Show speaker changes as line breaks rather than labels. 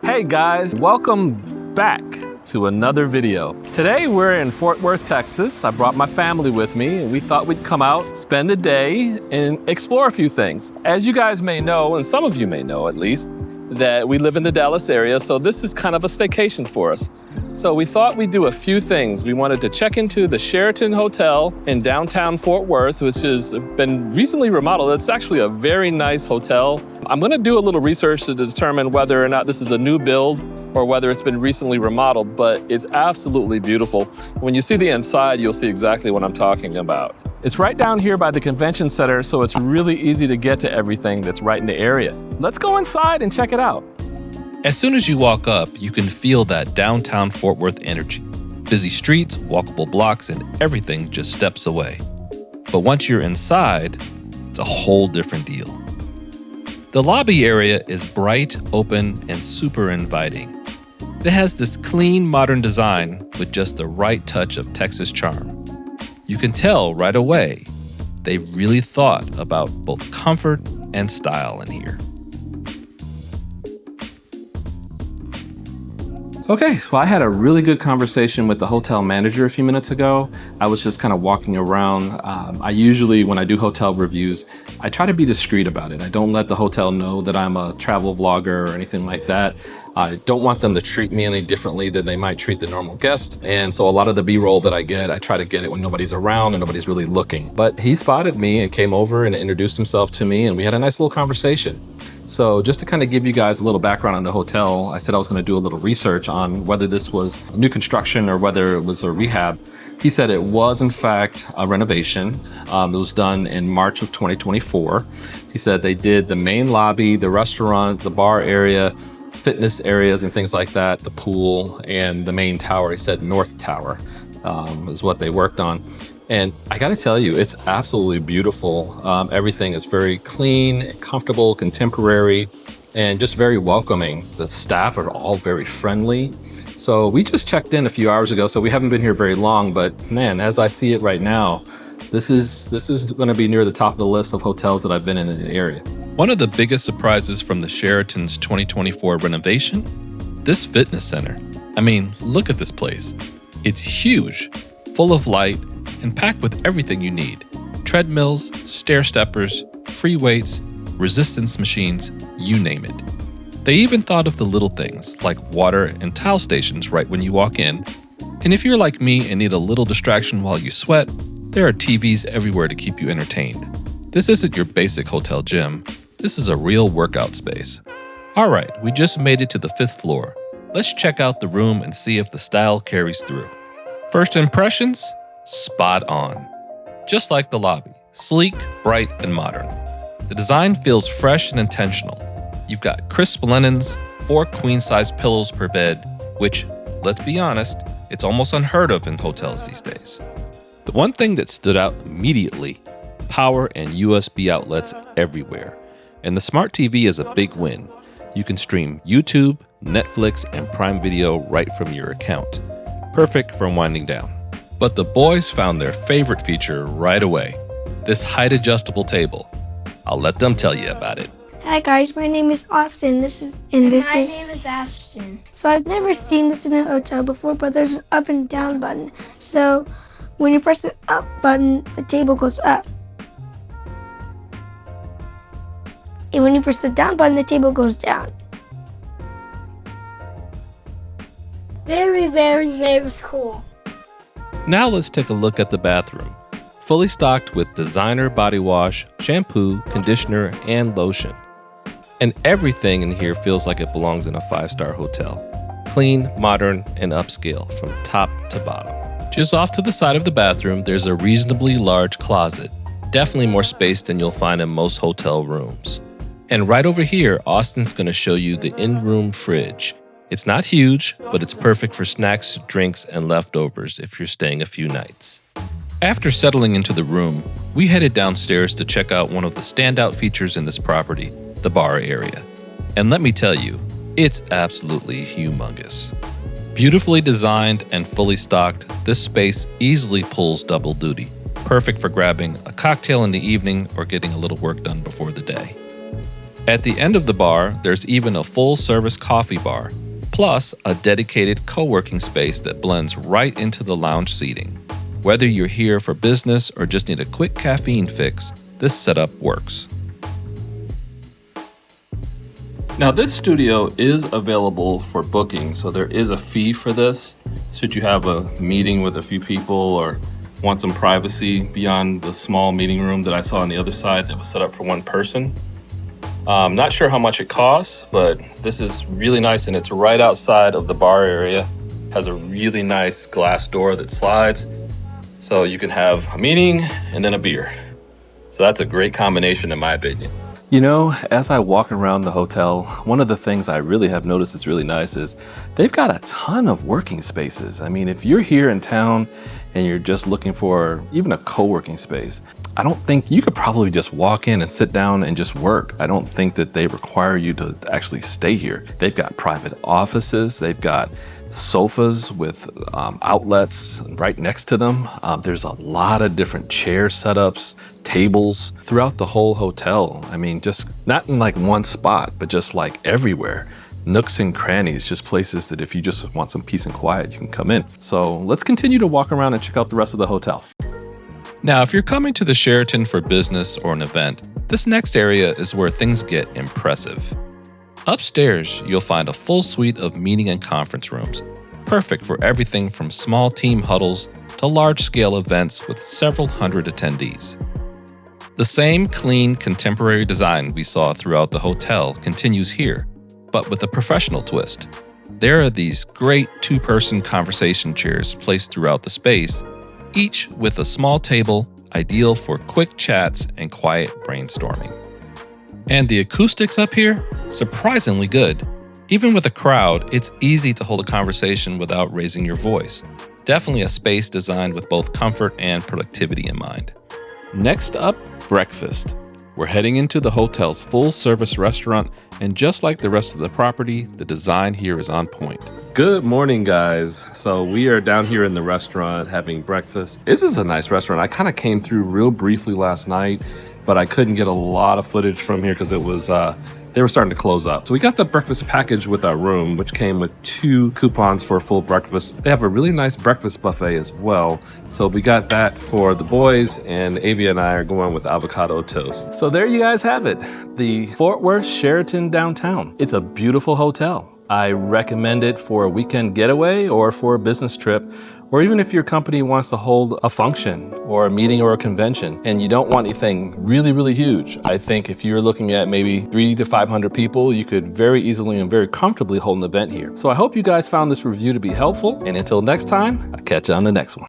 Hey guys, welcome back to another video. Today we're in Fort Worth, Texas. I brought my family with me and we thought we'd come out, spend a day, and explore a few things. As you guys may know, and some of you may know at least, that we live in the Dallas area, so this is kind of a staycation for us. So we thought we'd do a few things. We wanted to check into the Sheraton Hotel in downtown Fort Worth, which has been recently remodeled. It's actually a very nice hotel. I'm gonna do a little research to determine whether or not this is a new build or whether it's been recently remodeled, but it's absolutely beautiful. When you see the inside, you'll see exactly what I'm talking about. It's right down here by the convention center, so it's really easy to get to everything that's right in the area. Let's go inside and check it out.
As soon as you walk up, you can feel that downtown Fort Worth energy. Busy streets, walkable blocks, and everything just steps away. But once you're inside, it's a whole different deal. The lobby area is bright, open, and super inviting. It has this clean, modern design with just the right touch of Texas charm. You can tell right away they really thought about both comfort and style in here.
Okay, so I had a really good conversation with the hotel manager a few minutes ago. I was just kind of walking around. I usually, when I do hotel reviews, I try to be discreet about it. I don't let the hotel know that I'm a travel vlogger or anything like that. I don't want them to treat me any differently than they might treat the normal guest. And so a lot of the B-roll that I get, I try to get it when nobody's around and nobody's really looking. But he spotted me and came over and introduced himself to me, and we had a nice little conversation. So just to kind of give you guys a little background on the hotel, I said I was going to do a little research on whether this was new construction or whether it was a rehab. He said it was in fact a renovation. It was done in March of 2024. He said they did the main lobby, the restaurant, the bar area, fitness areas and things like that, the pool, and the main tower. He said North Tower is what they worked on. And I gotta tell you, it's absolutely beautiful. Everything is very clean, comfortable, contemporary, and just very welcoming. The staff are all very friendly. So we just checked in a few hours ago, so we haven't been here very long, but man, as I see it right now, this is gonna be near the top of the list of hotels that I've been in the area.
One of the biggest surprises from the Sheraton's 2024 renovation? This fitness center. I mean, look at this place. It's huge, full of light, and packed with everything you need. Treadmills, stair steppers, free weights, resistance machines, you name it. They even thought of the little things like water and towel stations right when you walk in. And if you're like me and need a little distraction while you sweat, there are TVs everywhere to keep you entertained. This isn't your basic hotel gym. This is a real workout space. All right, we just made it to the 5th floor. Let's check out the room and see if the style carries through. First impressions? Spot on. Just like the lobby, sleek, bright, and modern. The design feels fresh and intentional. You've got crisp linens, 4 queen-size pillows per bed, which, let's be honest, it's almost unheard of in hotels these days. The one thing that stood out immediately, power and USB outlets everywhere. And the smart TV is a big win. You can stream YouTube, Netflix, and Prime Video right from your account. Perfect for winding down. But the boys found their favorite feature right away, this height-adjustable table. I'll let them tell you about it.
Hi guys, my name is Austin. My name is Ashton. So I've never seen this in a hotel before, but there's an up and down button. So when you press the up button, the table goes up. And when you press the down button, the table goes down. Very, very, very cool.
Now let's take a look at the bathroom. Fully stocked with designer body wash, shampoo, conditioner, and lotion. And everything in here feels like it belongs in a 5-star hotel. Clean, modern, and upscale from top to bottom. Just off to the side of the bathroom, there's a reasonably large closet. Definitely more space than you'll find in most hotel rooms. And right over here, Austin's gonna show you the in-room fridge. It's not huge, but it's perfect for snacks, drinks, and leftovers if you're staying a few nights. After settling into the room, we headed downstairs to check out one of the standout features in this property, the bar area. And let me tell you, it's absolutely humongous. Beautifully designed and fully stocked, this space easily pulls double duty. Perfect for grabbing a cocktail in the evening or getting a little work done before the day. At the end of the bar, there's even a full-service coffee bar, plus a dedicated co-working space that blends right into the lounge seating. Whether you're here for business or just need a quick caffeine fix, this setup works.
Now this studio is available for booking, so there is a fee for this. Should you have a meeting with a few people or want some privacy beyond the small meeting room that I saw on the other side that was set up for one person. Not sure how much it costs, but this is really nice and it's right outside of the bar area. Has a really nice glass door that slides, so you can have a meeting and then a beer. So that's a great combination in my opinion. You know, as I walk around the hotel, one of the things I really have noticed is really nice is they've got a ton of working spaces. I mean, if you're here in town and you're just looking for even a co-working space, I don't think you could probably just walk in and sit down and just work. I don't think that they require you to actually stay here. They've got private offices, they've got sofas with outlets right next to them. There's a lot of different chair setups, tables throughout the whole hotel. I mean, just not in like one spot, but just like everywhere. Nooks and crannies, just places that if you just want some peace and quiet, you can come in. So let's continue to walk around and check out the rest of the hotel.
Now, if you're coming to the Sheraton for business or an event, this next area is where things get impressive. Upstairs, you'll find a full suite of meeting and conference rooms, perfect for everything from small team huddles to large-scale events with several hundred attendees. The same clean, contemporary design we saw throughout the hotel continues here, but with a professional twist. There are these great two-person conversation chairs placed throughout the space, each with a small table, ideal for quick chats and quiet brainstorming. And the acoustics up here, surprisingly good. Even with a crowd, it's easy to hold a conversation without raising your voice. Definitely a space designed with both comfort and productivity in mind.
Next up, breakfast. We're heading into the hotel's full-service restaurant, and just like the rest of the property, the design here is on point. Good morning, guys. So we are down here in the restaurant having breakfast. This is a nice restaurant. I kind of came through real briefly last night, but I couldn't get a lot of footage from here because it was they were starting to close up. So we got the breakfast package with our room, which came with 2 coupons for a full breakfast. They have a really nice breakfast buffet as well. So we got that for the boys, and Avia and I are going with avocado toast. So there you guys have it, the Fort Worth Sheraton downtown. It's a beautiful hotel. I recommend it for a weekend getaway or for a business trip, or even if your company wants to hold a function or a meeting or a convention and you don't want anything really, really huge. I think if you're looking at maybe 300 to 500 people, you could very easily and very comfortably hold an event here. So I hope you guys found this review to be helpful, and until next time, I'll catch you on the next one.